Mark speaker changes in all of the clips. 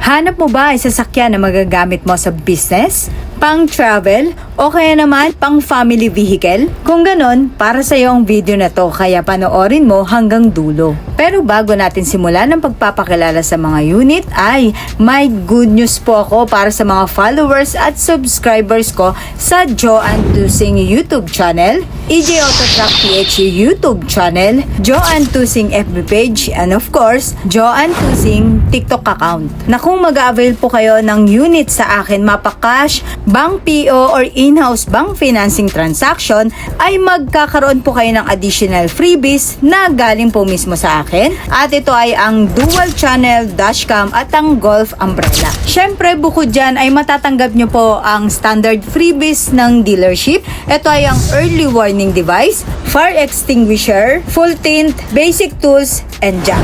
Speaker 1: Hanap mo ba ay sasakyan na magagamit mo sa business, pang-travel, o kaya naman pang-family vehicle? Kung ganon, para sa iyo ang video na to, kaya panoorin mo hanggang dulo. Pero bago natin simulan ang pagpapakilala sa mga unit ay may good news po ako para sa mga followers at subscribers ko sa Joanne Tusing YouTube channel, EJ Auto Truck PH YouTube channel, Joanne Tusing FB page, and of course, Joanne Tusing TikTok account. Na kung mag-avail po kayo ng unit sa akin, mapa-cash, bank PO, or in-house bank financing transaction, ay magkakaroon po kayo ng additional freebies na galing po mismo sa akin. At ito ay ang dual channel dashcam at ang golf umbrella. Syempre, bukod dyan ay matatanggap nyo po ang standard freebies ng dealership. Ito ay ang early warning device, fire extinguisher, full tint, basic tools, and jack.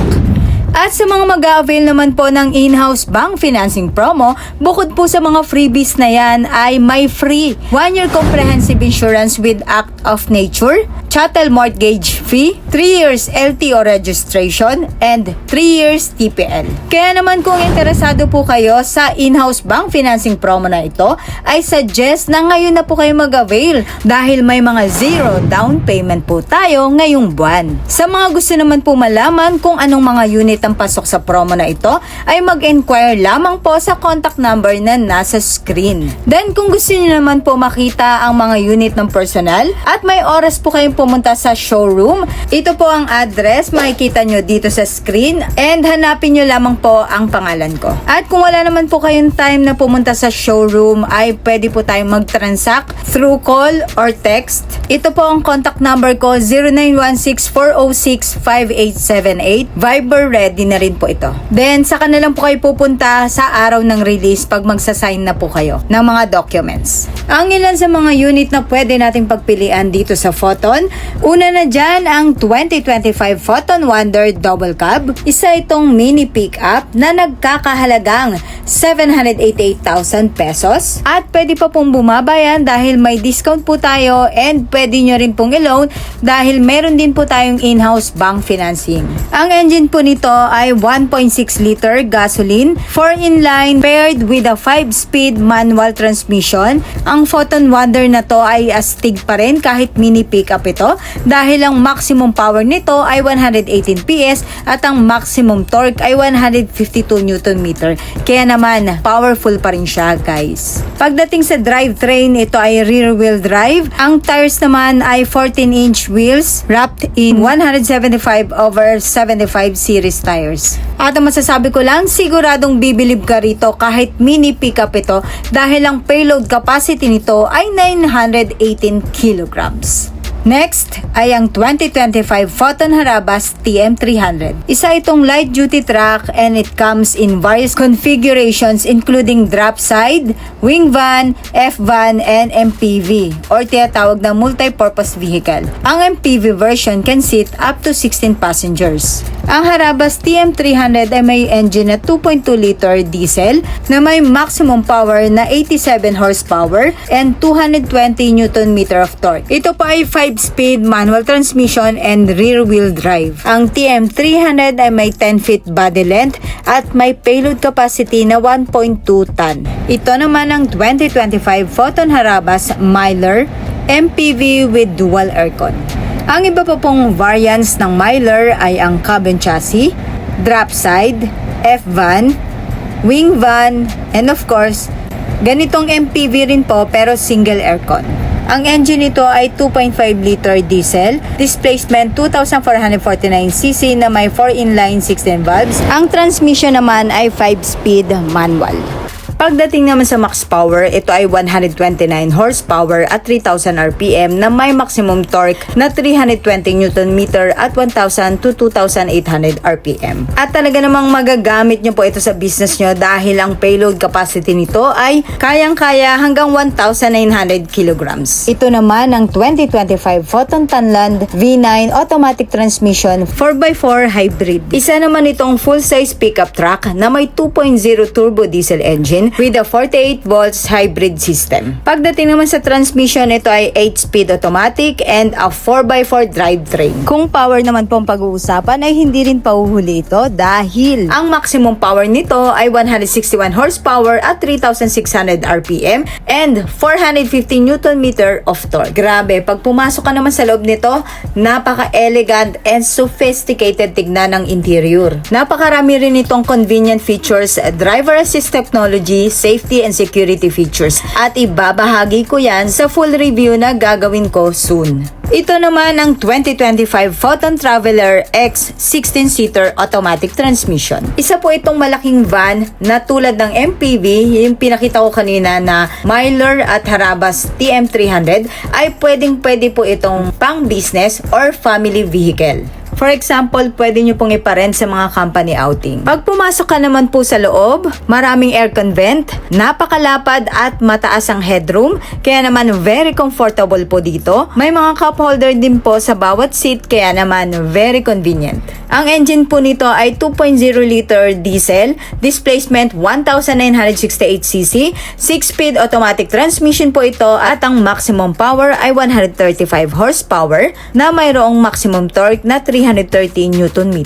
Speaker 1: At sa mga mag-a-avail naman po ng in-house bank financing promo, bukod po sa mga freebies na yan ay may free 1-year comprehensive insurance with Act of Nature, chattel mortgage fee, 3 years LTO registration, and 3 years TPL. Kaya naman kung interesado po kayo sa in-house bank financing promo na ito, ay suggest na ngayon na po kayo mag-avail dahil may mga zero down payment po tayo ngayong buwan. Sa mga gusto naman po malaman kung anong mga unit ang pasok sa promo na ito, ay mag-inquire lamang po sa contact number na nasa screen. Then kung gusto niyo naman po makita ang mga unit ng personal at may oras po kayong pumunta sa showroom, ito po ang address, makikita nyo dito sa screen, and hanapin nyo lamang po ang pangalan ko. At kung wala naman po kayong time na pumunta sa showroom, ay pwede po tayong mag-transact through call or text. Ito po ang contact number ko, 0916-406-5878. Viber ready na rin po ito. Then, saka na lang po kayo pupunta sa araw ng release pag magsasign na po kayo ng mga documents. Ang ilan sa mga unit na pwede nating pagpilian dito sa Photon, una na dyan ang 2025 Photon Wonder Double Cab. Isa itong mini pickup na nagkakahalagang 788,000 pesos. At pwede pa pong bumabayan dahil may discount po tayo, and pwede nyo rin pong i-loan dahil meron din po tayong in-house bank financing. Ang engine po nito ay 1.6 liter gasoline, 4 inline paired with a 5-speed manual transmission. Ang Photon Wonder na to ay astig pa rin kahit mini pickup ito dahil ang maximum power nito ay 118 PS at ang maximum torque ay 152 Nm. Kaya naman, powerful pa rin siya, guys. Pagdating sa drivetrain, ito ay rear wheel drive. Ang tires naman ay 14-inch wheels wrapped in 175/75 series tires. At ang masasabi ko lang, siguradong bibilib ka rito kahit mini pickup ito dahil ang payload capacity nito ay 918 kilograms. Next ay ang 2025 Photon Harabas TM300. Isa itong light duty truck and it comes in various configurations including drop side, wing van, F-van, and MPV or tinatawag na multi-purpose vehicle. Ang MPV version can seat up to 16 passengers. Ang Harabas TM300 ay may engine na 2.2 liter diesel na may maximum power na 87 horsepower and 220 Nm of torque. Ito pa ay 5-speed manual transmission and rear-wheel drive. Ang TM300 ay may 10 feet body length at may payload capacity na 1.2 ton. Ito naman ang 2025 Photon Harabas Miler MPV with dual aircon. Ang iba pa pong variants ng Miler ay ang cabin chassis, drop side, F-van, wing van, and of course, ganitong MPV rin po pero single aircon. Ang engine nito ay 2.5 liter diesel, displacement 2,449cc na may 4 inline 16 valves. Ang transmission naman ay 5-speed manual. Pagdating naman sa max power, ito ay 129 horsepower at 3,000 RPM na may maximum torque na 320 Nm at 1,000 to 2,800 RPM. At talaga namang magagamit nyo po ito sa business nyo dahil ang payload capacity nito ay kayang-kaya hanggang 1,900 kilograms. Ito naman ang 2025 Photon Tanland V9 automatic transmission 4x4 hybrid. Isa naman itong full-size pickup truck na may 2.0 turbo diesel engine with a 48 volts hybrid system. Pagdating naman sa transmission, ito ay 8-speed automatic and a 4x4 drivetrain. Kung power naman pong pag-uusapan ay hindi rin pauhuli ito dahil ang maximum power nito ay 161 horsepower at 3,600 RPM and 450 Nm of torque. Grabe, pag pumasok ka naman sa loob nito, napaka-elegant and sophisticated tignan ng interior. Napakarami rin itong convenient features, driver assist technology, safety and security features. At ibabahagi ko yan sa full review na gagawin ko soon. Ito naman ang 2025 Photon Traveler X 16-seater automatic transmission. Isa po itong malaking van na tulad ng MPV, yung pinakita ko kanina na Myler at Harabas TM300 ay pwede po itong pang business or family vehicle. For example, pwede nyo pong iparent sa mga company outing. Pag pumasok ka naman po sa loob, maraming aircon vent, napakalapad at mataas ang headroom, kaya naman very comfortable po dito. May mga cup holder din po sa bawat seat, kaya naman very convenient. Ang engine po nito ay 2.0 liter diesel, displacement 1,968cc, 6-speed automatic transmission po ito at ang maximum power ay 135 horsepower na mayroong maximum torque na 330 Nm.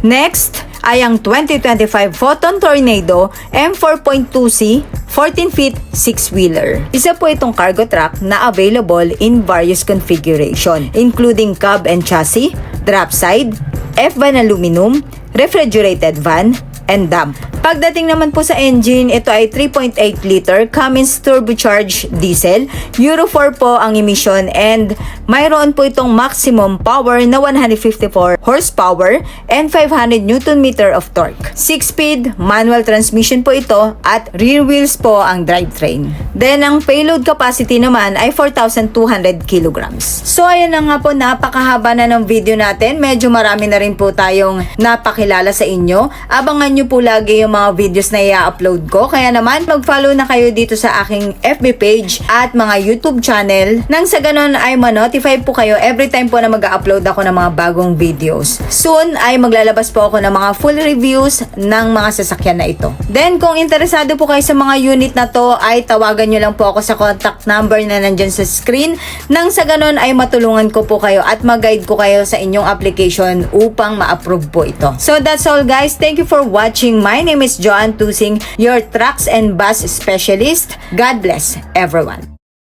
Speaker 1: Next ay ang 2025 Photon Tornado M4.2C 14 feet 6-wheeler. Isa po itong cargo truck na available in various configuration, including cab and chassis, drop side, F-van aluminum, refrigerated van, and dump. Pagdating naman po sa engine, ito ay 3.8 liter Cummins turbocharged diesel. Euro 4 po ang emission and mayroon po itong maximum power na 154 horsepower and 500 Nm of torque. 6-speed manual transmission po ito at rear wheels po ang drivetrain. Then ang payload capacity naman ay 4,200 kilograms. So ayan na nga po, napakahaba na ng video natin. Medyo marami na rin po tayong napakilala sa inyo. Abangan nyo po lagi yung mga videos na i-upload ko. Kaya naman, mag-follow na kayo dito sa aking FB page at mga YouTube channel nang sa ganon ay ma-notify po kayo every time po na mag-upload ako ng mga bagong videos. Soon ay maglalabas po ako ng mga full reviews ng mga sasakyan na ito. Then, kung interesado po kayo sa mga unit na to, ay tawagan nyo lang po ako sa contact number na nandyan sa screen. Nang sa ganon ay matulungan ko po kayo at mag-guide ko kayo sa inyong application upang ma-approve po ito. So, that's all guys. Thank you for watching. My name is Joanne Tusing, your trucks and bus specialist. God bless everyone.